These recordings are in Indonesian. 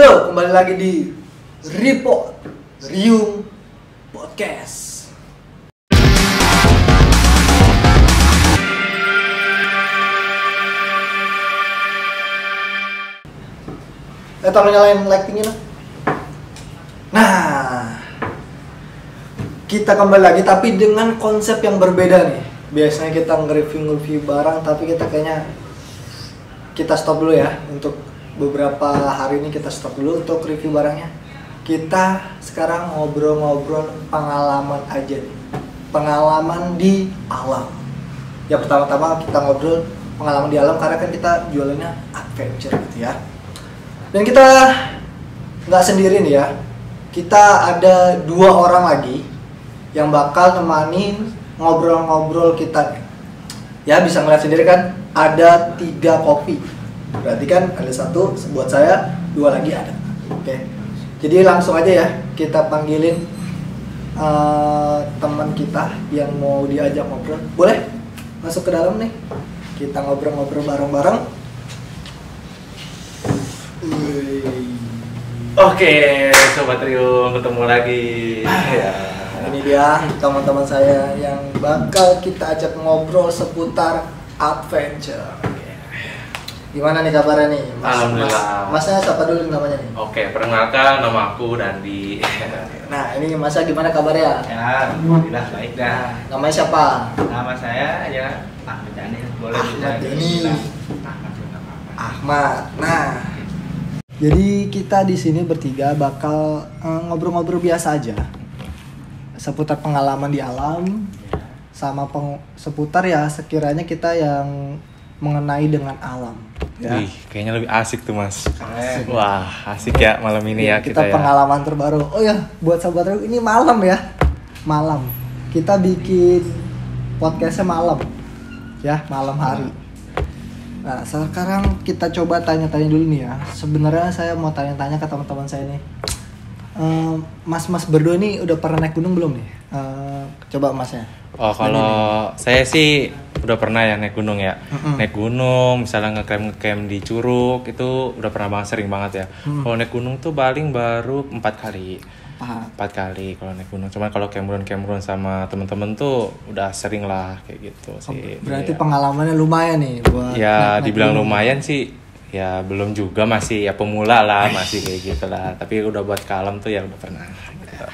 Halo, kembali lagi di Rium Podcast. Tolong nyalain lighting-nya. Nah, kita kembali lagi tapi dengan konsep yang berbeda nih. Biasanya kita nge-review barang, tapi kita kayaknya kita stop dulu ya. Untuk beberapa hari ini kita stop dulu untuk review barangnya. Kita sekarang ngobrol-ngobrol pengalaman aja nih. Pengalaman di alam. Ya pertama-tama kita ngobrol pengalaman di alam karena kan kita jualannya adventure gitu ya. Dan kita nggak sendiri nih ya. Kita ada 2 orang lagi yang bakal nemanin ngobrol-ngobrol kita nih. Ya bisa ngeliat sendiri kan, ada 3 kopi. Berarti kan ada 1 buat saya, 2 lagi ada. Oke. Jadi langsung aja ya, kita panggilin teman kita yang mau diajak ngobrol. Boleh masuk ke dalam nih. Kita ngobrol-ngobrol bareng-bareng. Oke, Sobat Rium, ketemu lagi. Ya. Ini dia teman-teman saya yang bakal kita ajak ngobrol seputar adventure. Gimana nih kabarnya nih? Alhamdulillah. Masnya siapa dulu namanya nih? Oke, perkenalkan nama aku Dandi. Nah, ini Masnya gimana kabarnya? Ya, alhamdulillah baik dah. Namanya siapa? Nama saya ya Ahmad Dhani. Boleh Ahmad bisa Dhani. Ahmad juga apa-apa. Ahmad. Nah, jadi kita di sini bertiga bakal ngobrol-ngobrol biasa aja seputar pengalaman di alam, sama seputar ya sekiranya kita yang mengenai dengan alam. Ya. Wih, kayaknya lebih asik tuh Mas. Keren. Wah, asik ya malam ini ya kita ya. Pengalaman terbaru. Oh ya, buat sahabat Rium, ini malam ya. Malam. Kita bikin podcastnya malam. Ya, malam hari. Nah, sekarang kita coba tanya-tanya dulu nih ya. Sebenarnya saya mau tanya-tanya ke teman-teman saya nih. Mas-mas berdua nih udah pernah naik gunung belum nih? Coba Masnya. Oh, kalau saya sih udah pernah ya naik gunung ya. Naik gunung, misalnya ngecamp di Curug, itu udah pernah banget, sering banget ya. Kalau naik gunung tuh paling baru 4 kali. 4 kali kalau naik gunung. Cuman kalau campground sama temen-temen tuh udah sering lah kayak gitu sih. Berarti ya. pengalamannya lumayan nih buat Ya naik dibilang gunung. lumayan sih. Ya belum juga, masih ya pemula lah, masih kayak gitu lah. Tapi udah buat ke alam tuh ya udah pernah gitu.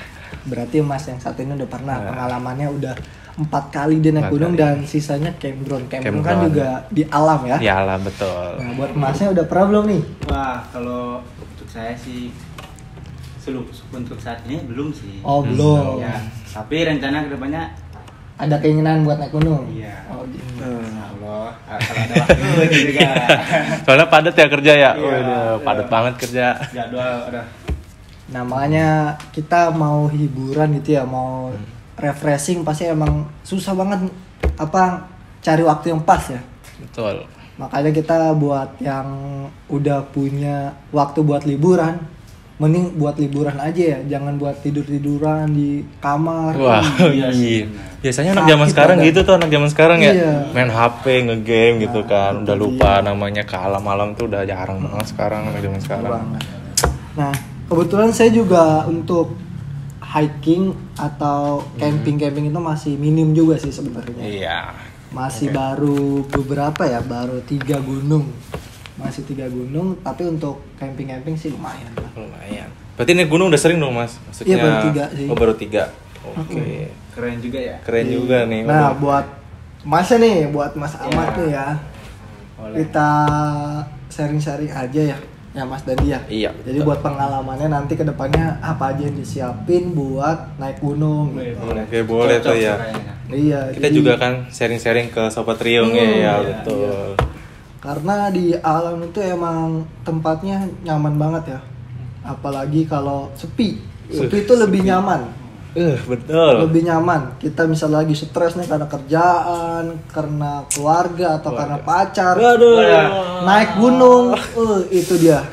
Berarti Mas yang satu ini udah pernah pengalamannya udah 4 kali dia naik 4 gunung kali. dan sisanya campground. Campground kan Campground. juga di alam ya. Ya lah, betul. Nah, buat Masnya udah pernah belum nih? Wah, kalau untuk saya sih untuk saat ini belum sih. Oh, belum. Ya, tapi rencana kedepannya Ada keinginan buat naik gunung? iya. Oh, gitu. Allah, kalau ada waktu juga. Soalnya padat ya kerja ya. Iya, Waduh, padat iya. banget kerja. Jadwal udah. Nah, makanya kita mau hiburan gitu ya, mau refreshing pasti emang susah banget cari waktu yang pas ya. Betul. Makanya kita buat yang udah punya waktu buat liburan, mending buat liburan aja ya, jangan buat tidur-tiduran di kamar. Wah, Iya iya. sih, Biasanya anak Sakit zaman sekarang badan. gitu tuh, anak zaman sekarang ya. Iya. Main HP, ngegame gitu kan. itu Udah dia. lupa namanya ke alam-alam tuh udah jarang banget sekarang, anak zaman sekarang. Banget. Nah, kebetulan saya juga untuk hiking atau camping-camping itu masih minim juga sih sebenarnya. Iya. Masih baru beberapa ya, baru 3 gunung. Masih 3 gunung, tapi untuk camping-camping sih lumayan lah. Lumayan. Berarti naik gunung udah sering dong Mas? Maksudnya, Iya, baru 3 sih. Oh, baru 3. Oke. Keren juga ya. Keren juga nih. Nah, Waduh. buat Masnya nih, buat Mas Ahmad nih ya. Boleh. Kita sharing-sharing aja ya. Ya Mas Dandi ya. Iya, Jadi betul. buat pengalamannya nanti ke depannya apa aja yang disiapin buat naik gunung. Boleh, gitu. boleh. Oke, boleh tuh Cocok ya. kayaknya. Iya. Kita jadi- juga kan sharing-sharing ke Sobat Riung ya, Iya, betul. Karena di alam itu emang tempatnya nyaman banget ya. Apalagi kalau sepi. Sepi itu lebih nyaman. Betul. Lebih nyaman. Kita misalnya lagi stres nih karena kerjaan, karena keluarga atau karena pacar. Waduh. Naik gunung, itu dia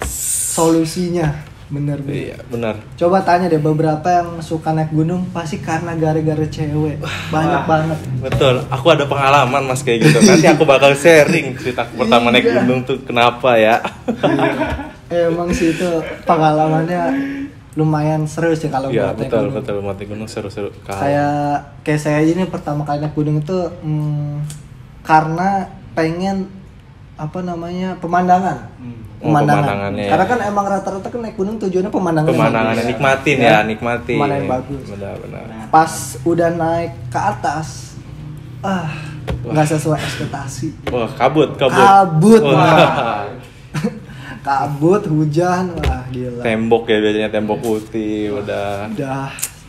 solusinya. Bener. Iya, benar. Coba tanya deh beberapa yang suka naik gunung pasti karena gara-gara cewek. Banyak banget. Betul, aku ada pengalaman Mas kayak gitu. Nanti aku bakal sharing cerita aku pertama naik gunung tuh kenapa ya. Emang sih itu pengalamannya lumayan seru sih kalau Iya, buat naik betul gunung. betul naik gunung seru-seru. Kayak saya ini pertama kali naik gunung itu karena pengen apa namanya pemandangan. Pemandangannya. Karena kan emang rata-rata kan naik gunung tujuannya pemandangan. Pemandangannya nikmatin ya, nikmatin. Pemandangan yang bagus. Benar-benar. Pas udah naik ke atas, nggak sesuai ekspektasi. Wah, kabut. Kabut, Wah. wah. Kabut, hujan, wah gila. Tembok ya biasanya tembok putih udah.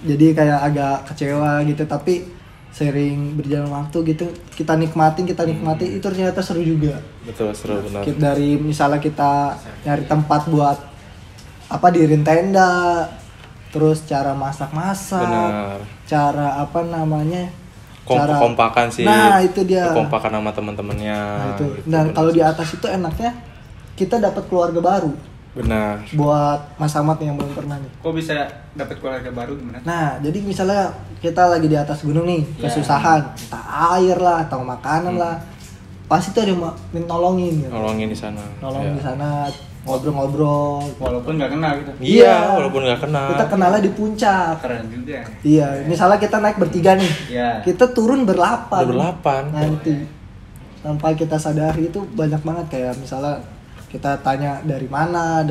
Jadi kayak agak kecewa gitu, tapi sering berjalan waktu gitu kita nikmatin itu ternyata seru juga. Betul, seru benar. Dari misalnya kita nyari tempat buat apa diriin tenda, terus cara masak-masak, Benar. cara apa namanya Kompakan sih. Nah itu dia. Kompakan sama teman-temannya. Nah, itu. Gitu, Dan benar. kalau di atas itu enaknya kita dapat keluarga baru. Benar. Buat Mas Ahmad yang belum pernah nih. Kok bisa dapat keluarga baru gimana? Nah, jadi misalnya kita lagi di atas gunung nih, kesusahan, entah air lah atau makanan lah, pasti tuh ada yang nolongin gitu. Nolongin di sana. Nolongin Ya. di sana, ngobrol-ngobrol. Walaupun nggak kenal gitu. Iya, walaupun nggak kenal. Kita kenalnya di puncak. Keren juga. Iya, misalnya kita naik bertiga nih, Iya. kita turun berlapan. Berlapan. Nanti sampai kita sadari itu banyak banget kayak misalnya kita tanya dari mana,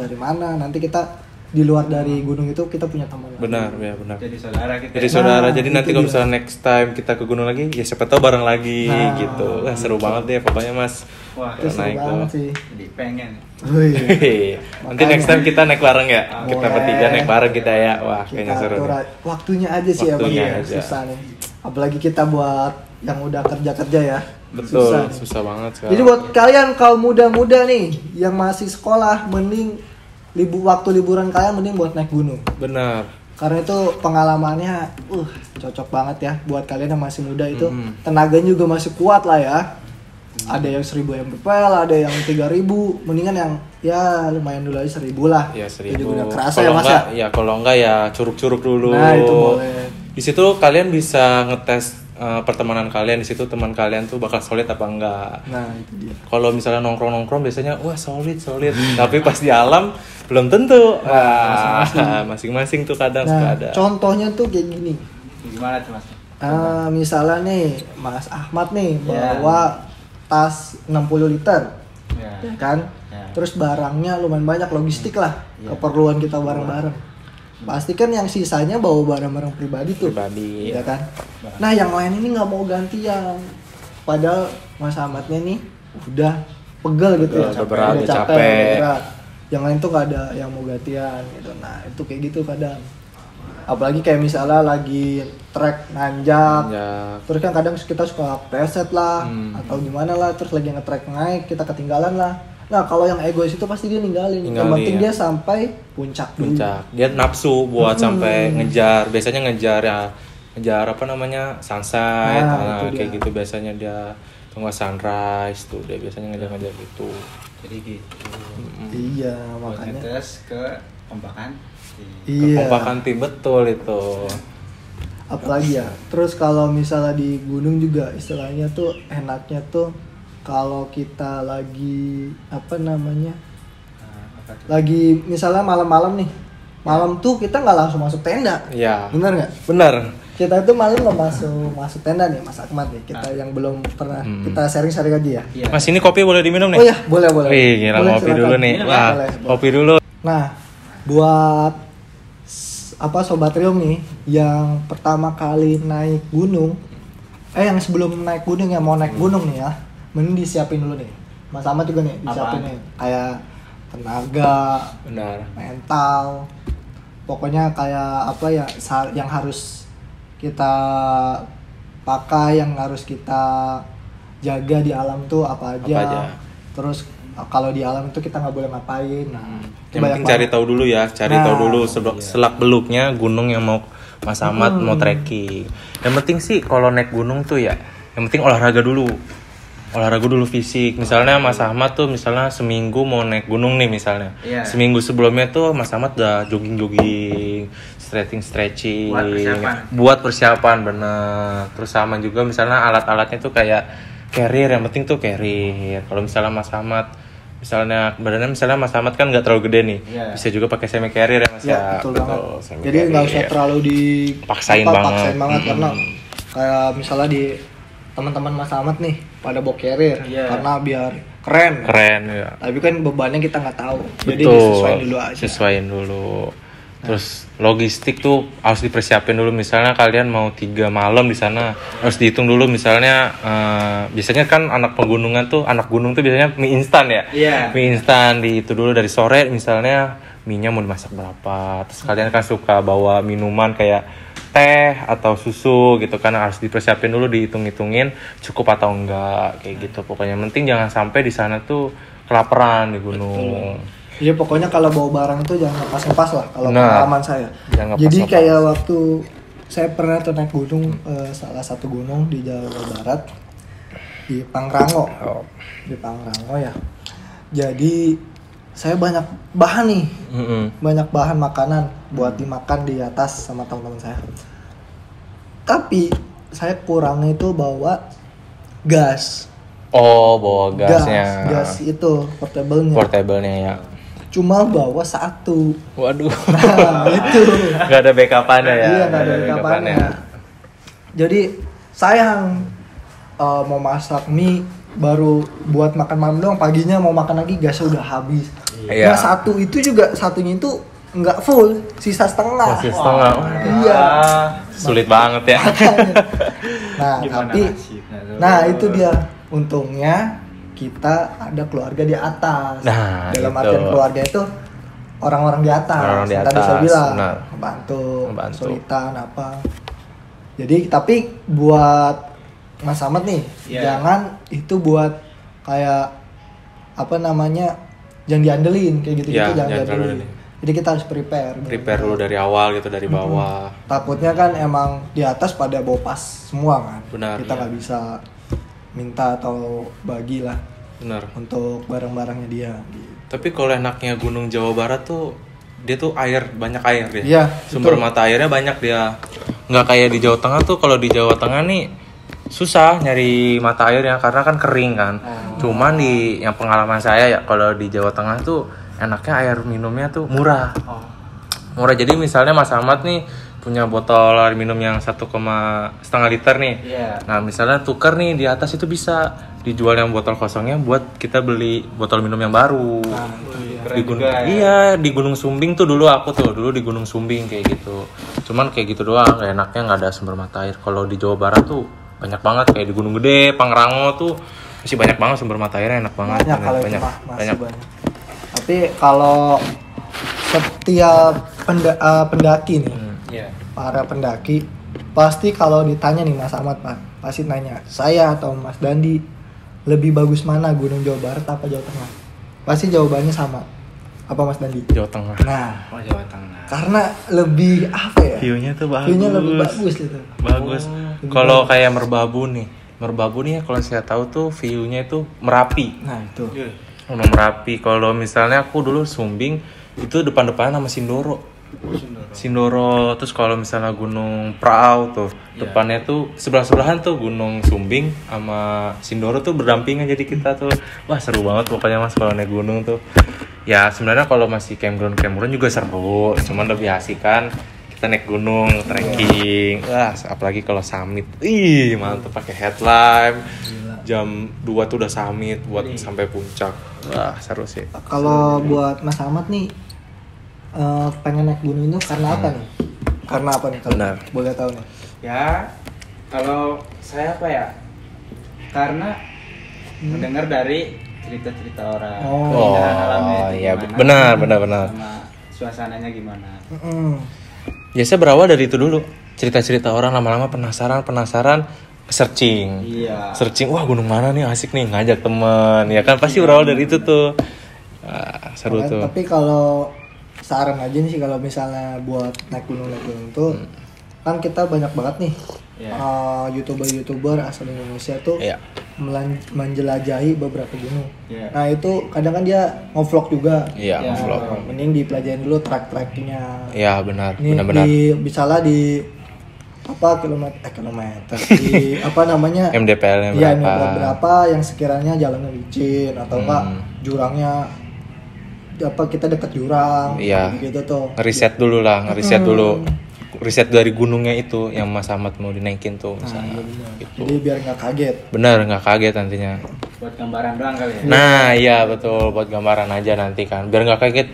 nanti kita di luar dari gunung itu kita punya teman. Benar, ya benar. Jadi saudara kita. Jadi saudara, Nah, jadi itu nanti kalau dia. misalnya next time kita ke gunung lagi, ya siapa tahu bareng lagi Nah. gitu. Wah, seru banget deh pokoknya Mas. Wah, Itu seru naik tuh. banget sih. jadi pengen. Wih. Nanti next time kita naik bareng ya. Kita Boleh. bertiga naik bareng kita ya. Wah, Kita kayaknya seru. atur nih. waktunya aja sih Waktunya emang aja. susah nih. Apalagi kita buat yang udah kerja ya. Betul, Susah nih. susah banget sekarang. Jadi buat kalian kaum muda-muda nih yang masih sekolah, mending waktu liburan kalian mending buat naik gunung. Benar. Karena itu pengalamannya cocok banget ya buat kalian yang masih muda itu. Mhm. Tenaganya juga masih kuat lah ya. Ada yang 1000 mPl, ada yang 3000. Mendingan yang ya lumayan dulu aja 1000 lah. Ya Itu 1000. juga udah kerasa Kalau ya Mas enggak, ya. ya kalau enggak ya curug-curug dulu. Nah, itu boleh. Di situ kalian bisa ngetes pertemanan kalian, di situ teman kalian tuh bakal solid apa enggak. Nah, itu dia. Kalau misalnya nongkrong-nongkrong biasanya wah solid. Tapi pas di alam belum tentu. Masing-masing tuh kadang suka Nah, ada. contohnya tuh kayak gini. Gimana tuh Mas? Misalnya nih Mas Ahmad nih Ya. bawa tas 60 liter, Ya. ya kan? Ya. Terus barangnya lumayan banyak, logistik lah, Ya. keperluan kita bareng-bareng. Pasti kan yang sisanya bawa barang-barang pribadi tuh, Pribadi. ya kan? Nah yang lain ini nggak mau gantian, padahal Mas Ahmadnya nih udah pegel gitu ya, Udah berat, udah udah capek, capek. udah berat. Yang lain tuh gak ada yang mau gantian gitu. Nah itu kayak gitu kadang. Apalagi kayak misalnya lagi trek nanjak, Ya, terus kan kadang kita suka preset lah atau gimana lah, terus lagi nge-track naik kita ketinggalan lah. Nah kalau yang egois itu pasti dia ninggalin. Yang Ninggalin, penting ya. dia sampai puncak dulu. puncak. Dia nafsu buat sampai ngejar. Biasanya ngejar apa namanya? Sunset. Nah, itu kayak dia. gitu biasanya dia tunggu sunrise tuh dia biasanya ngejar-ngejar gitu. Jadi gitu. Iya Buat makanya. ngetes ke kompakan. Iya. Kekompakan tim betul itu. Apalagi ya. Terus kalau misalnya di gunung juga istilahnya tuh enaknya tuh kalau kita lagi apa namanya? Apa tuh? Lagi misalnya malam-malam nih. Malam tuh kita nggak langsung masuk tenda. Iya. Bener nggak? Benar. Kita itu malam nggak masuk tenda nih Mas Ahmad nih. Kita yang belum pernah kita sharing-sharing aja ya. Iya. Mas ini kopi boleh diminum nih? Oh iya, boleh. Wih, gila Boleh, ngopi silakan. dulu nih. Minum, Wah, boleh. kopi dulu. Nah, buat apa sobat Riom nih yang pertama kali naik gunung, yang sebelum naik gunung yang mau naik gunung nih ya, mending disiapin dulu nih. Mas Ahmad juga nih disiapin Apaan? nih, kayak tenaga, Benar. mental, pokoknya kayak apa ya yang harus kita pakai, yang harus kita jaga di alam tuh apa aja. Apa aja. Terus kalau di alam itu kita nggak boleh ngapain. Nah, itu Yang banyak penting cari banget. tahu dulu ya, cari Nah, tahu dulu selak beluknya gunung yang mau Mas Ahmad mau trekking. Yang penting sih kalau naik gunung tuh ya, yang penting olahraga dulu. Olahraga dulu fisik. Misalnya Mas Ahmad tuh misalnya seminggu mau naik gunung nih misalnya. Iya. Seminggu sebelumnya tuh Mas Ahmad udah jogging-jogging, stretching. Buat persiapan bener. Terus sama juga misalnya alat-alatnya tuh kayak carrier, yang penting tuh carrier. Kalau misalnya Mas Ahmad misalnya badannya misalnya Mas Ahmad kan nggak terlalu gede nih, bisa juga pakai semi carrier ya Mas Ya, ya. betul banget. semi Jadi nggak usah carrier. terlalu Paksain banget. karena kayak misalnya di teman-teman Mas Ahmad nih pada bawa carrier karena biar keren. Keren ya. Tapi kan bebannya kita nggak tahu. Jadi Betul. disesuaikan dulu aja. Sesuaiin dulu. Terus logistik tuh harus dipersiapin dulu. Misalnya kalian mau 3 malam di sana, harus dihitung dulu. Misalnya biasanya kan anak pegunungan tuh, anak gunung tuh biasanya mie instan ya. Iya. Mie instan itu dulu dari sore. Misalnya mie-nya mau dimasak berapa. Terus kalian kan suka bawa minuman kayak teh atau susu gitu kan, harus dipersiapin dulu, dihitung-hitungin cukup atau enggak kayak gitu. Pokoknya yang penting jangan sampai di sana tuh kelaparan di gunung. Iya pokoknya kalau bawa barang itu jangan lepas-lepas lah kalau Nah, pengalaman saya. jangan Jadi lepas-lepas. kayak waktu saya pernah tuh naik gunung salah satu gunung di Jawa Barat di Pangrango. Oh. Di Pangrango ya. Jadi saya banyak bahan nih, banyak bahan makanan buat dimakan di atas sama teman-teman saya. Tapi saya kurangnya itu bawa gas. Oh, bawa gasnya. Gas itu portable-nya. Portable-nya ya. Cuma bawa satu. Waduh. Nah, itu. Gak ada backup-annya ya. Iya, nggak ada backup-annya. Jadi sayang mau masak mie baru buat makan malam doang, paginya mau makan lagi gasnya udah habis. Iya. Nah, satunya itu nggak full, sisa setengah. Masih setengah. Iya. Sulit banget ya. Nah, Gimana tapi nasibnya tuh? nah itu dia. Untungnya kita ada keluarga di atas. Nah, dalam gitu. artian keluarga itu orang-orang di atas. Orang-orang di Tadi saya atas, bilang benar. membantu, Membantu. kesulitan apa. Jadi tapi buat Mas Ahmad nih, jangan itu buat kayak apa namanya, jangan diandelin kayak gitu-gitu, Ya, jangan jangan diandelin. terlalu Jadi kita harus prepare. Prepare dulu dari awal gitu, dari bawah. Takutnya kan emang di atas pada bawa pas semua kan. Benar, Kita iya. nggak bisa minta atau bagi lah Benar. untuk barang-barangnya dia. Tapi kalau enaknya Gunung Jawa Barat tuh dia tuh banyak air dia. Iya, Sumber betul. mata airnya banyak dia. Nggak kayak di Jawa Tengah tuh, kalau di Jawa Tengah nih susah nyari mata airnya karena kan kering kan. Cuman di yang pengalaman saya ya, kalau di Jawa Tengah tuh enaknya air minumnya tuh murah. Murah, jadi misalnya Mas Ahmad nih punya botol air minum yang 1,5 liter nih. Iya. Nah misalnya tukar nih di atas itu bisa dijual yang botol kosongnya buat kita beli botol minum yang baru. Di gunung, iya di Gunung Sumbing tuh dulu di Gunung Sumbing kayak gitu. Cuman kayak gitu doang, nggak enaknya nggak ada sumber mata air. Kalau di Jawa Barat tuh banyak banget, kayak di Gunung Gede, Pangrango tuh masih banyak banget sumber mata airnya, enak banget. Banyak kalau itu banyak, mah, masih banyak. banyak. Tapi kalau setiap pendaki nih, Iya. para pendaki pasti kalau ditanya nih Mas Ahmad Pak, pasti nanya saya atau Mas Dandi lebih bagus mana, Gunung Jawa Barat apa Jawa Tengah? Pasti jawabannya sama. Apa Mas Dandi? Jawa Tengah. Nah, Oh, Jawa Tengah. karena lebih apa ya? View-nya tuh bagus. View-nya lebih bagus gitu. Bagus. Kalau kayak Merbabu nih ya, kalau saya tahu tuh view-nya itu Merapi. Nah, itu. Gunung Merapi. Kalau misalnya aku dulu Sumbing itu depan-depan sama Sindoro. Sindoro. Terus kalau misalnya Gunung Prau tuh depannya tuh sebelah-sebelahan tuh Gunung Sumbing sama Sindoro tuh berdampingan, jadi kita tuh wah seru banget pokoknya Mas kalau naik gunung tuh. Ya sebenarnya kalau masih campground juga seru, cuman lebih asik kan kita naik gunung, trekking. Wah, apalagi kalau summit. Ih, mantep pakai headlamp. Jam 2 tuh udah summit buat sampai puncak. Wah, seru sih. Kalau buat Mas Ahmad nih pengen naik gunung itu karena apa nih? Karena apa nih kalau Benar. boleh tahu nih? Ya, kalau saya apa ya? Karena mendengar dari cerita-cerita orang. Oh. Keindahan alamnya itu iya, gimana, benar. Sama suasananya gimana? Biasa berawal dari itu dulu. Cerita-cerita orang, lama-lama penasaran, searching. Iya. Searching, wah gunung mana nih asik nih, ngajak temen. Ya kan pasti berawal dari itu tuh. Seru tuh. Tapi kalau saran aja nih sih, kalau misalnya buat naik gunung tuh kan kita banyak banget nih youtuber asal Indonesia tuh Iya. menjelajahi beberapa gunung. Iya. Nah itu kadang kan dia ngevlog juga. Iya, Ya. ngevlog. Mending dipelajarin dulu track-tracknya. Iya, benar. Ini Benar-benar. misalnya di kilometer di apa namanya MDPL-nya iya berapa? berapa yang sekiranya jalannya licin atau enggak jurangnya apa kita dekat jurang Iya. gitu tuh. Ngeriset dulu lah, ngeriset dulu. Riset dari gunungnya itu yang Mas Ahmad mau dinaikin tuh misalnya. Gitu. Jadi biar nggak kaget. Bener, nggak kaget nantinya. Buat gambaran doang kali ya. Nah iya betul, buat gambaran aja nanti kan, biar nggak kaget.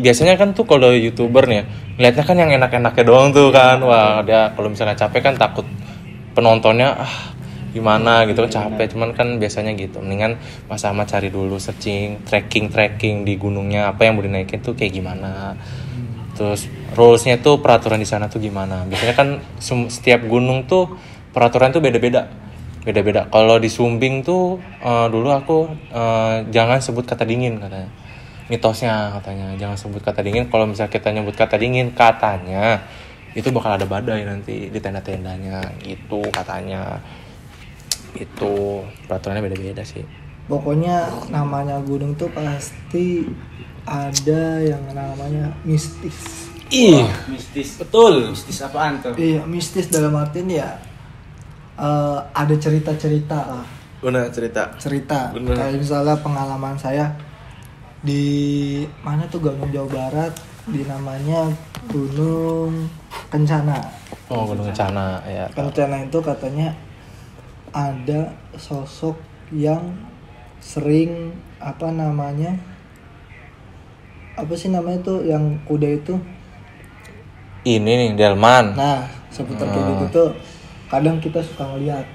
Biasanya kan tuh kalau YouTuber nih, ngeliatnya kan yang enak-enaknya doang tuh kan. Wah dia kalau misalnya capek kan takut penontonnya gimana gitu kan, capek. Cuman kan biasanya gitu, mendingan Mas Ahmad cari dulu searching, tracking di gunungnya apa yang mau dinaikin tuh kayak gimana. Terus rulesnya tuh peraturan di sana tuh gimana. Biasanya kan setiap gunung tuh peraturan tuh beda-beda. Kalau di Sumbing tuh dulu aku jangan sebut kata dingin katanya. Mitosnya katanya jangan sebut kata dingin. Kalau misalnya kita nyebut kata dingin katanya itu bakal ada badai nanti di tenda-tendanya gitu katanya. Itu peraturannya beda-beda sih. Pokoknya namanya gunung tuh pasti ada yang namanya mistis. Mistis. Betul. Mistis apaan tuh? Iya, mistis dalam artian ya ada cerita-cerita lah. Bener cerita. Bener. Kayak misalnya pengalaman saya di mana tuh Gunung Jawa Barat, di namanya Gunung Kencana. Oh, Gunung Kencana ya. Kencana itu katanya ada sosok yang sering apa sih namanya tuh yang kuda itu? Ini nih Delman. Nah, seputar kayak gitu tuh kadang kita suka ngeliat.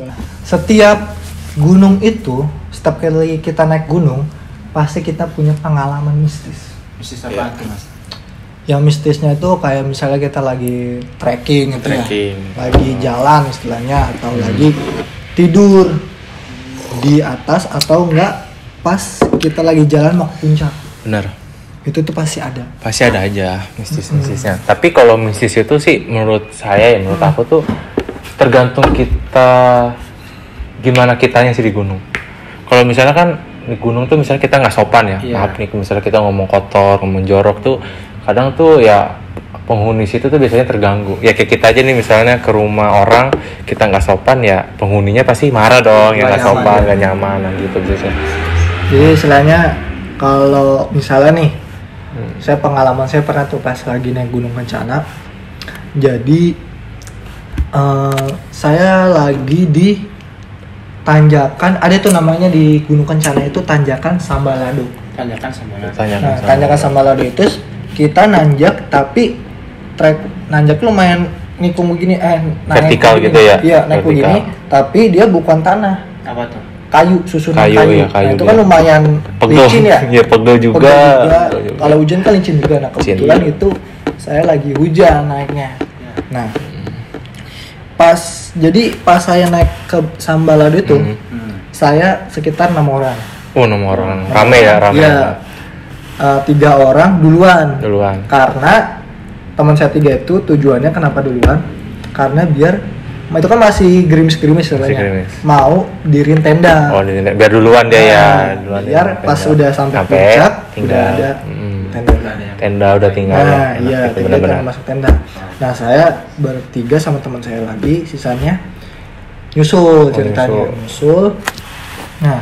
Nah, setiap gunung itu, setiap kali kita naik gunung, pasti kita punya pengalaman mistis. Mistis apaan tuh Mas? Yang mistisnya itu kayak misalnya kita lagi trekking gitu ya, lagi jalan istilahnya, atau lagi tidur di atas, atau enggak pas kita lagi jalan mau ke puncak. Bener. Itu tuh pasti ada. Pasti ada aja mistisnya. Tapi kalau mistis itu sih menurut saya menurut aku tuh tergantung kita gimana kitanya sih di gunung. Kalau misalnya kan di gunung tuh misalnya kita nggak sopan ya, maaf nih, misalnya kita ngomong kotor, ngomong jorok tuh kadang tuh ya penghuni situ tuh biasanya terganggu. Ya kayak kita aja nih misalnya ke rumah orang kita nggak sopan ya penghuninya pasti marah dong, ya nggak sopan, nggak nyaman gitu biasanya. Jadi istilahnya kalau misalnya nih, saya pengalaman saya pernah tuh pas lagi naik Gunung Kencana. Jadi saya lagi di tanjakan, ada tuh namanya di Gunung Kencana itu tanjakan Sambalado. Tanjakan Sambalado itu kita nanjak, tapi trek nanjak lumayan nikung begini, vertikal gitu ya? Iya, naik begini, tapi dia bukan tanah. Apa tuh? Kayu, susunan kayu. Ya, kayu nah, itu kan lumayan licin ya. Iya, pegel juga. Kalau hujan kan licin juga. Nah, kebetulan itu saya lagi hujan naiknya. Nah, pas saya naik ke Sambalado itu, saya sekitar 6 orang. Oh, 6 orang. Rame ya. Iya. 3 orang duluan. Karena teman saya 3 itu tujuannya kenapa duluan? Karena biar itu kan masih gerimis sebenarnya. Mau dirin tenda. Oh, biar duluan dia ya. Biar pas udah sampai puncak udah ada tenda udah tinggal. Nah, iya, kita masuk tenda. Nah, saya bertiga sama teman saya lagi, sisanya nyusul ceritanya. Nyusul. Nah,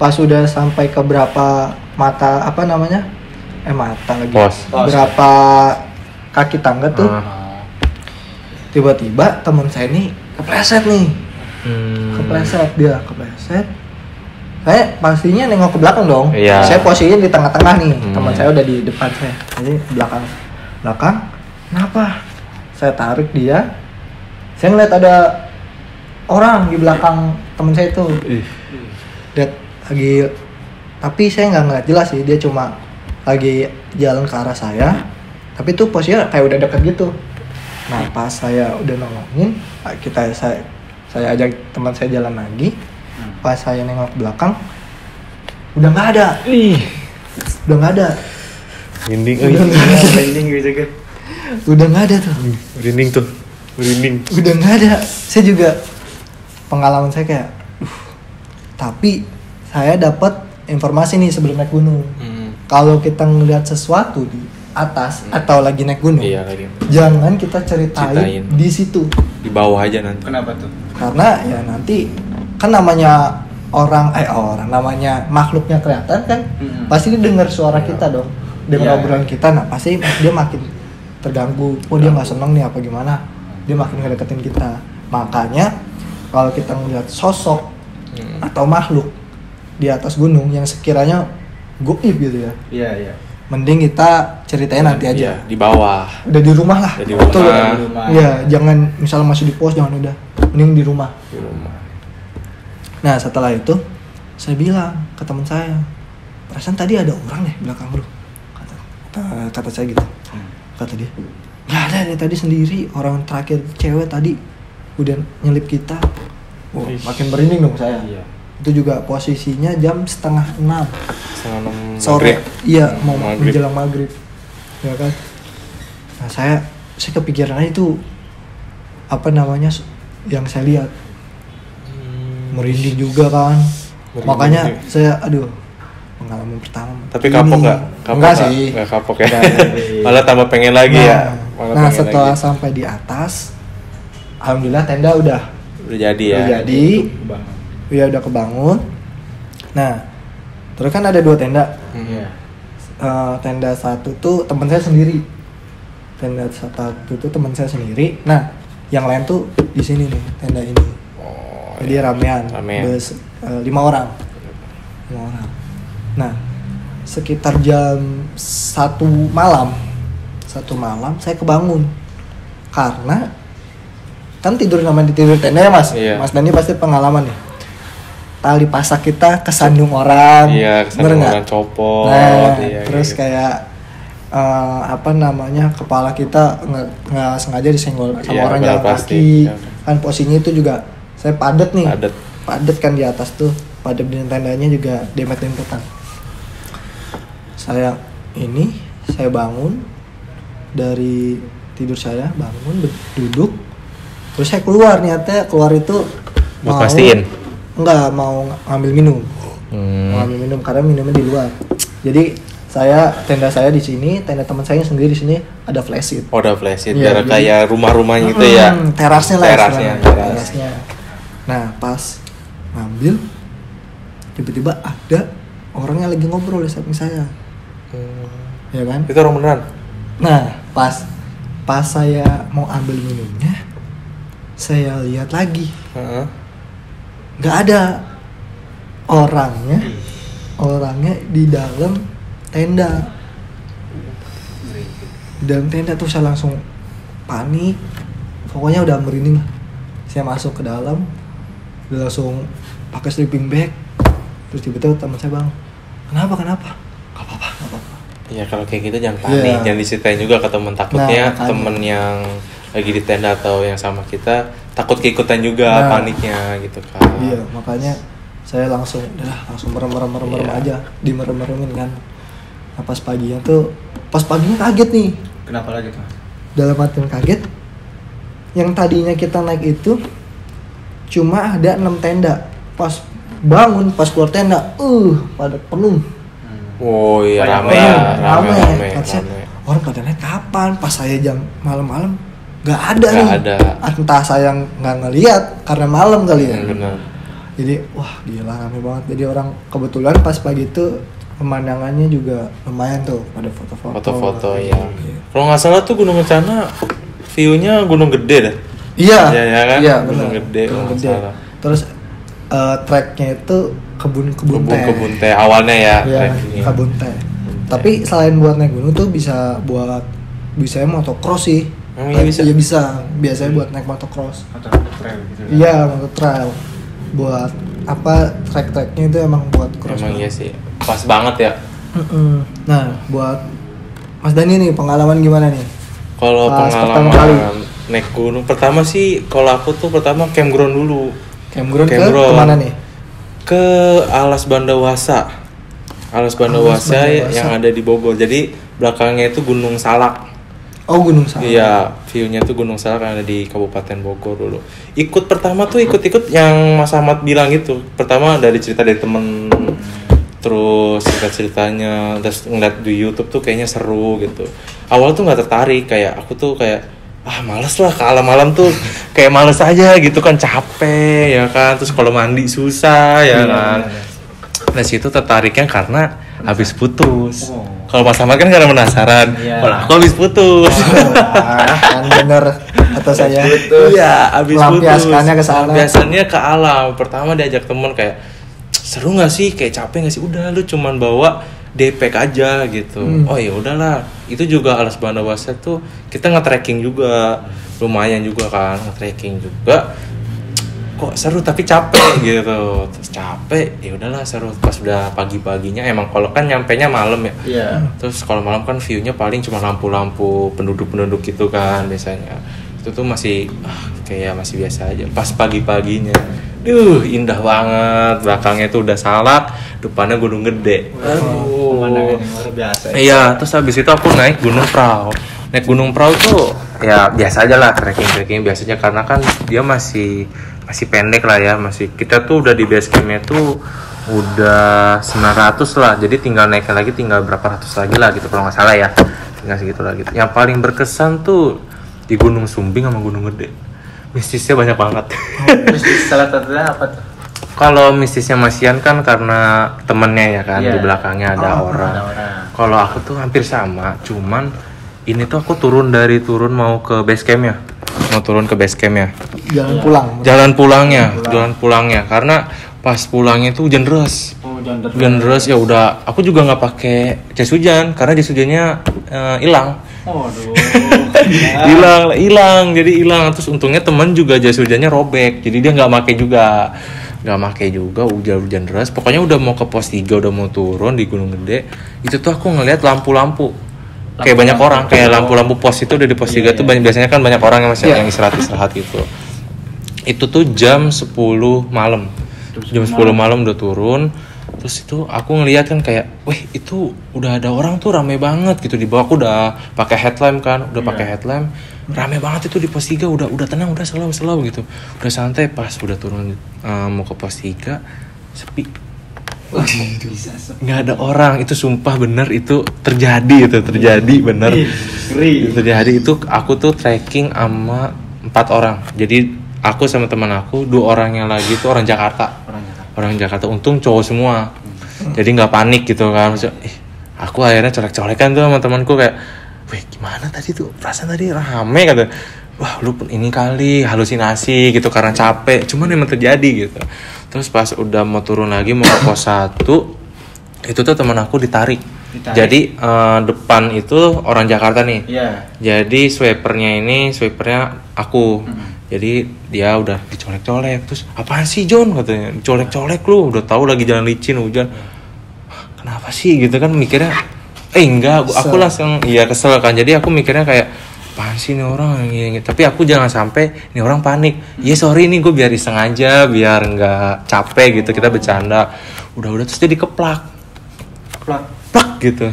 pas udah sampai ke berapa mata lagi. Berapa kaki tangga tuh. Tiba-tiba teman saya nih kepleset. Saya pastinya nengok ke belakang dong. Iya. Saya posisinya di tengah-tengah nih. Teman saya udah di depan saya. Jadi belakang. Kenapa? Saya tarik dia. Saya ngeliat ada orang di belakang teman saya itu. Lihat lagi, tapi saya nggak ngeliat jelas sih. Dia cuma lagi jalan ke arah saya. Tapi tuh posisinya kayak udah deket gitu. Nah, pas saya udah nolongin, saya ajak teman saya jalan lagi. Pas saya nengok ke belakang, udah nggak ada. Udah nggak ada. Merinding gitu. Udah nggak ada tuh. Merinding. Udah nggak ada. Saya juga pengalaman saya kayak, tapi saya dapat informasi nih sebelum naik gunung. Kalau kita ngeliat sesuatu di atas atau lagi naik gunung, Iya lagi. jangan kita ceritain di situ. Di bawah aja nanti. Kenapa tuh? Karena ya nanti kan namanya namanya makhluknya kelihatan kan, pasti dia dengar suara kita dong, dengar Iya. obrolan kita, nah pasti dia makin terganggu. Oh dia nggak seneng nih apa gimana? Dia makin ngedeketin kita. Makanya kalau kita ngeliat sosok atau makhluk di atas gunung yang sekiranya goib gitu ya, Iya. mending kita ceritain nanti aja. Iya, di bawah. Udah di rumah lah. Udah di Betul. rumah. Di rumah. Iya, jangan misalnya masih di pos, jangan, udah mending di rumah. Di rumah. Nah setelah itu saya bilang ke teman saya, perasaan tadi ada orang deh belakang lu, kata saya gitu. Kata dia, nggak ada nih, tadi sendiri, orang terakhir cewek tadi udah nyelip kita. Oh, makin merinding dong saya. Iya. Itu juga posisinya jam 5:30 Setengah 6 sore. Iya, mau Maghrib. menjelang maghrib, ya kan. Nah saya kepikiran aja itu apa namanya yang saya lihat, merinding juga kan. Merinding Makanya sih. saya pengalaman pertama. Tapi kapok Ini. nggak? Enggak sih. Nggak kapok ya. Enggak. Malah tambah pengen lagi ya. Malah Nah pengen setelah lagi. sampai di atas, alhamdulillah tenda udah Udah jadi ya. jadi, Bang. ya udah kebangun. Nah terus kan ada 2 tenda. Iya. Tenda satu tuh teman saya sendiri. Tenda satu tuh teman saya sendiri. Nah yang lain tuh di sini nih, tenda ini. Oh, Jadi iya. ramean, Ramean. 5 orang. 5 orang. Nah, sekitar jam 1 malam saya kebangun. Karena kan tidur namanya tidur tenda ya Mas. Iya. Mas Dani pasti pengalaman nih. Tali pasak kita kesandung orang. Iya, kesana bener nggak? orang copot. Nah, Iya, terus gitu. kayak apa namanya, kepala kita nggak sengaja disenggol sama Iya, orang benar, jalan pasti. kaki. Iya. Kan posisinya itu juga saya padat nih. Padat. Kan di atas tuh, padat, di tendanya juga dempet-dempetan. Saya bangun dari tidur, saya bangun duduk, terus saya keluar, niatnya keluar itu Buat pastiin? enggak, mau ngambil minum. Mau ngambil minum karena minumnya di luar. Jadi tenda saya di sini, tenda teman saya sendiri di sini ada flashlight. Oh, udah flashlight. Iya, Biar jadi- kayak rumah-rumah gitu ya. Terasnya lah. Terasnya, istilahnya. teras. Terasnya. Nah pas ngambil, tiba-tiba ada orang yang lagi ngobrol di samping saya, ya kan? Itu orang beneran. Nah pas saya mau ambil minumnya, saya lihat lagi, Heeh. nggak ada orangnya di dalam tenda. Di dalam tenda tuh saya langsung panik, pokoknya udah merinding lah. Saya masuk ke dalam, udah langsung pakai sleeping bag, terus tiba-tiba teman saya bang, kenapa? Gak apa-apa. Ya kalau kayak gitu jangan panik, Iya. jangan diceritain juga ke temen, takutnya Nah, makanya. temen yang lagi di tenda atau yang sama kita takut keikutan juga Nah. paniknya gitu kan. Iya, makanya saya langsung merem Iya. aja, dimerem-meremin kan. Nah, pas paginya kaget nih, Kenapa lagi tuh? dalam artian kaget. Yang tadinya kita naik itu cuma ada 6 tenda, pas bangun, pas keluar tenda, pada penuh. Oh iya, Banyak rame orang. ya, rame. Kata saya, orang pada naik kapan? Pas saya jam malam-malam nggak ada Nggak nih. ada. Entah saya nggak ngelihat karena malam kali ya. Benar. Jadi wah gila, rame banget. Jadi orang kebetulan pas pagi itu pemandangannya juga lumayan tuh, pada foto-foto. Foto-foto ya. Iya. Kalau nggak salah tuh Gunung Kencana view-nya gunung gede dah. Iya. Iya, ya kan? Iya, Gunung benar. gede, Gunung kalau gede. nggak salah. Terus tracknya itu kebun-kebun teh. Kebun teh awalnya ya. Iya, trekkingnya. kebun teh. Tapi selain buat naik gunung tuh bisa motocross sih. Oh, iya bisa? Iya bisa. Biasanya buat naik motocross. Atau trail gitu kan? Iya, motor trail. Buat apa, track-tracknya itu emang buat cross. Emang banget. iya sih. Pas banget ya. Nah, buat Mas Dani nih, pengalaman gimana nih? Kalau Pas pertama pengalaman naik gunung pertama sih, kalau aku tuh pertama campground dulu. Campground ke Campground. kemana nih? Ke Alas Bandawasa. Alas Bandawasa Bandawasa. yang ada di Bogor. Jadi belakangnya itu Gunung Salak. Oh, Gunung Salak. Iya, view-nya tuh Gunung Salak yang ada di Kabupaten Bogor dulu. Ikut pertama tuh ikut yang Mas Ahmad bilang gitu. Pertama dari cerita dari temen terus ceritanya, terus ngeliat di YouTube tuh kayaknya seru gitu. Awal tuh nggak tertarik, kayak aku tuh kayak males lah ke malam tuh, kayak males aja gitu kan, capek ya kan, terus kalau mandi susah ya kan. Nah situ tertariknya karena habis putus. Kalau Mas Ahmad kan karena penasaran, kalau aku habis putus. Kan bener atau saya. Iya, habis putus. Melampiaskannya ke sana. Biasanya ke alam. Pertama diajak temen kayak, seru nggak sih, kayak capek nggak sih? Udah lu cuman bawa DPK aja gitu. Oh ya udahlah. Itu juga Alas Banda Wasat tuh kita nge-trekking juga, lumayan juga kan, nge-trekking juga. Kok seru tapi capek gitu. Terus capek, ya udahlah seru. Pas udah pagi-paginya, emang kalau kan nyampenya malam ya. Iya. Terus kalau malam kan view-nya paling cuma lampu-lampu penduduk-penduduk gitu kan biasanya. Itu tuh masih kayak masih biasa aja. Pas pagi-paginya, indah banget. Belakangnya tuh udah Salak, depannya Gunung Gede. Pemandangan yang luar biasa. Iya, terus habis itu aku naik Gunung Prau. Naik Gunung Prau tuh ya biasa aja lah, trekking biasanya, karena kan dia masih pendek lah ya, kita tuh udah di base campnya tuh udah 900 lah, jadi tinggal naiknya lagi tinggal berapa ratus lagi lah gitu kalau nggak salah ya, tinggal segitu lagi. Yang paling berkesan tuh di Gunung Sumbing sama Gunung Gede, mistisnya banyak banget. Mistis salah satunya apa tuh? Kalau mistisnya Masian kan karena temennya ya kan, di belakangnya ada orang. Kalau aku tuh hampir sama, cuman ini tuh aku turun mau ke base campnya, mau turun ke base campnya. Jalan pulangnya, karena pas pulangnya tuh hujan deras. Hujan deras ya udah, aku juga nggak pakai jas hujan karena jas hujannya hilang. Hilang. Terus untungnya teman juga jas hujannya robek, jadi dia nggak pakai juga hujan deras. Pokoknya udah mau ke pos 3, udah mau turun di Gunung Gede, itu tuh aku ngeliat lampu-lampu kayak banyak orang, kayak lampu-lampu pos itu udah di pos 3 tuh biasanya kan banyak orang yang masih yang istirahat gitu. Itu tuh jam 10 malam. Jam 10 malam udah turun. Terus itu aku ngeliat kan kayak, weh itu udah ada orang tuh, rame banget gitu di bawah. Aku udah pakai headlamp kan, rame banget itu di pos 3, udah tenang, udah slow gitu. Udah santai, pas udah turun mau ke pos 3 sepi. Nggak ada orang, itu sumpah bener, itu terjadi bener. Terjadi itu. Aku tuh trekking sama 4 orang, jadi aku sama teman aku, 2 orangnya lagi tuh orang Jakarta. Untung cowok semua, jadi nggak panik gitu kan. Aku akhirnya colek-colekan tuh sama temanku kayak, weh gimana tadi tuh, perasaan tadi rame kata. Wah lu ini kali halusinasi gitu karena capek, cuman emang terjadi gitu. Terus pas udah mau turun lagi mau ke pos 1, itu tuh teman aku ditarik. Jadi depan itu orang Jakarta nih. Jadi swipernya aku. Jadi dia udah dicolek-colek, terus apaan sih John katanya, dicolek-colek lu, udah tahu lagi jalan licin hujan. Kenapa sih gitu kan mikirnya. Enggak, aku langsung kesel kan. Jadi aku mikirnya kayak, apaan sih nih orang ini, tapi aku jangan sampai nih orang panik. Sorry nih gue biar iseng aja, biar nggak capek gitu, kita bercanda. Udah terus dia dikeplak gitu.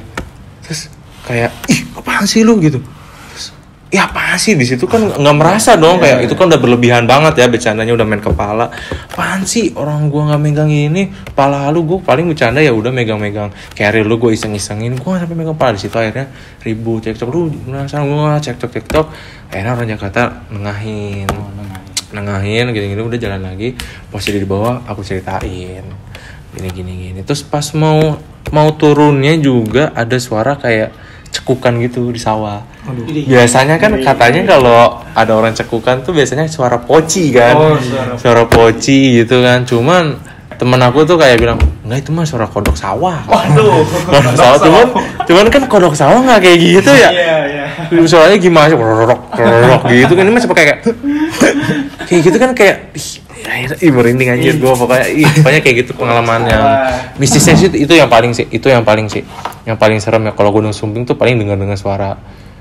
Terus kayak, apaan sih lu gitu. Terus apaan sih, di situ kan nggak merasa dong, kayak itu kan udah berlebihan banget ya, bercandanya udah main kepala. Apaan sih orang gua nggak megang ini, kepala lu, gue paling bercanda ya udah megang carry lu, gue iseng-isengin, gue sampai megang kepala. Di situ akhirnya ribut, cekcok, lu merasa gua cekcok. Akhirnya orang Jakarta nengahin gini-gini, udah jalan lagi. Posisi di bawah aku ceritain gini. Terus pas mau turunnya juga ada suara kayak cekukan gitu di sawah. Biasanya kan katanya kalau ada orang cekukan tuh biasanya suara poci kan. Suara poci gitu kan. Cuman temen aku tuh kayak bilang, enggak itu mah suara kodok sawah. Kodok sawah cuman kan kodok sawah nggak kayak gitu ya. Suaranya gimana sih, rorok gitu kan. Ini masih kayak gitu kan, kayak merinding anjir gue pokoknya kayak gitu. Pengalaman yang mistisnya sih itu yang paling serem ya. Kalau Gunung Sumbing tuh paling dengar suara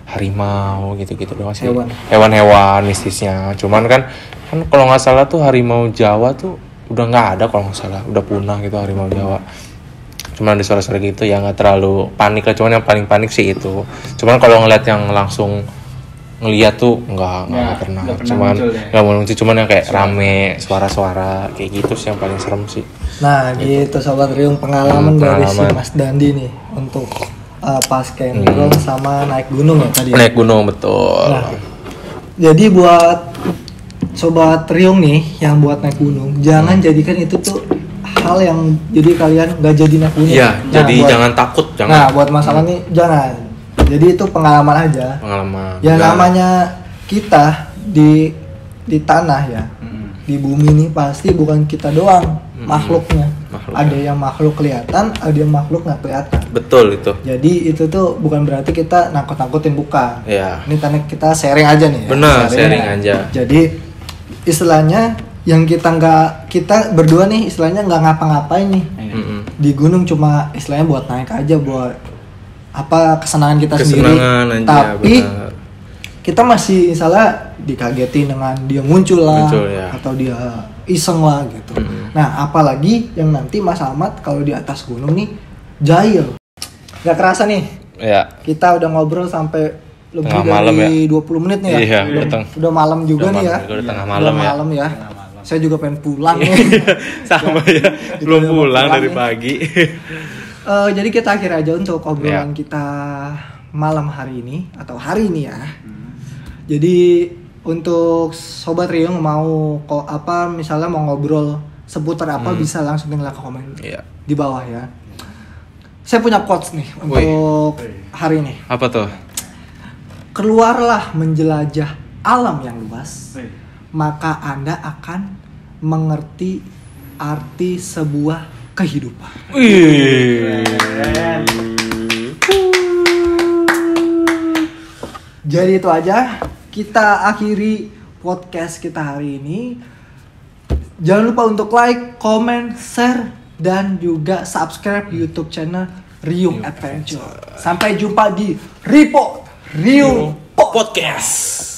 harimau gitu doang sih, hewan-hewan mistisnya. Cuman kan kalau nggak salah tuh harimau Jawa tuh udah nggak ada, kalau nggak salah udah punah gitu harimau Jawa. Cuman ada suara-suara gitu ya, nggak terlalu panik lah. Cuman yang paling panik sih itu. Cuman kalau ngeliat yang langsung ngeliat tuh nggak pernah. Cuman nggak muncul, cuman yang kayak rame suara-suara kayak gitu sih yang paling serem sih. Nah, gitu Sobat Riung, pengalaman dari si Pengalaman. Mas Dandi nih untuk pas camping sama naik gunung ya tadi. Naik gunung betul. Nah, jadi buat Sobat Riung nih yang buat naik gunung, jangan jadikan itu tuh hal yang jadi kalian nggak jadi naik gunung. Iya, Nah, jadi jangan takut, Nah, jangan. buat masalah nih jangan. Jadi itu pengalaman aja. Pengalaman. Ya Nggak- namanya kita di tanah ya, di bumi nih pasti bukan kita doang makhluknya. Makhluk, Ada yang makhluk kelihatan, ada yang makhluk nggak kelihatan. Betul itu. Jadi itu tuh bukan berarti kita nakut-nakutin, bukan. Iya. Ini karena kita sharing aja nih ya. Benar, sharing aja. Jadi istilahnya yang kita berdua nih istilahnya nggak ngapa-ngapain nih. Mm-mm. Di gunung cuma istilahnya buat naik aja, buat apa kesenangan kita sendiri. Kesenangan aja, Tapi benar. kita masih misalnya dikagetin dengan dia muncul lah, Muncul, ya. atau dia iseng lah gitu. Nah, apalagi yang nanti Mas Ahmad kalau di atas gunung nih jahil. Gak kerasa nih, Ya. kita udah ngobrol sampai lebih Tengah dari malam ya. 20 menit nih ya. Iya, udah malam juga Udah nih ya. malam juga, udah tengah Udah malam ya. malam ya. Tengah malam. Saya juga pengen pulang nih. Sama ya. Belum udah mau pulang pulang dari nih. pagi. Jadi kita akhir aja untuk obrolan Ya. kita malam hari ini atau hari ini ya. Jadi untuk Sobat Riung mau misalnya mau ngobrol seputar apa bisa langsung tinggal komen Iya. di bawah ya. Saya punya quotes nih untuk hari ini. Apa tuh? Keluarlah menjelajah alam yang luas, maka Anda akan mengerti arti sebuah kehidupan. Jadi itu aja, kita akhiri podcast kita hari ini. Jangan lupa untuk like, comment, share, dan juga subscribe YouTube channel Riung Adventure. Sampai jumpa di Riung Podcast.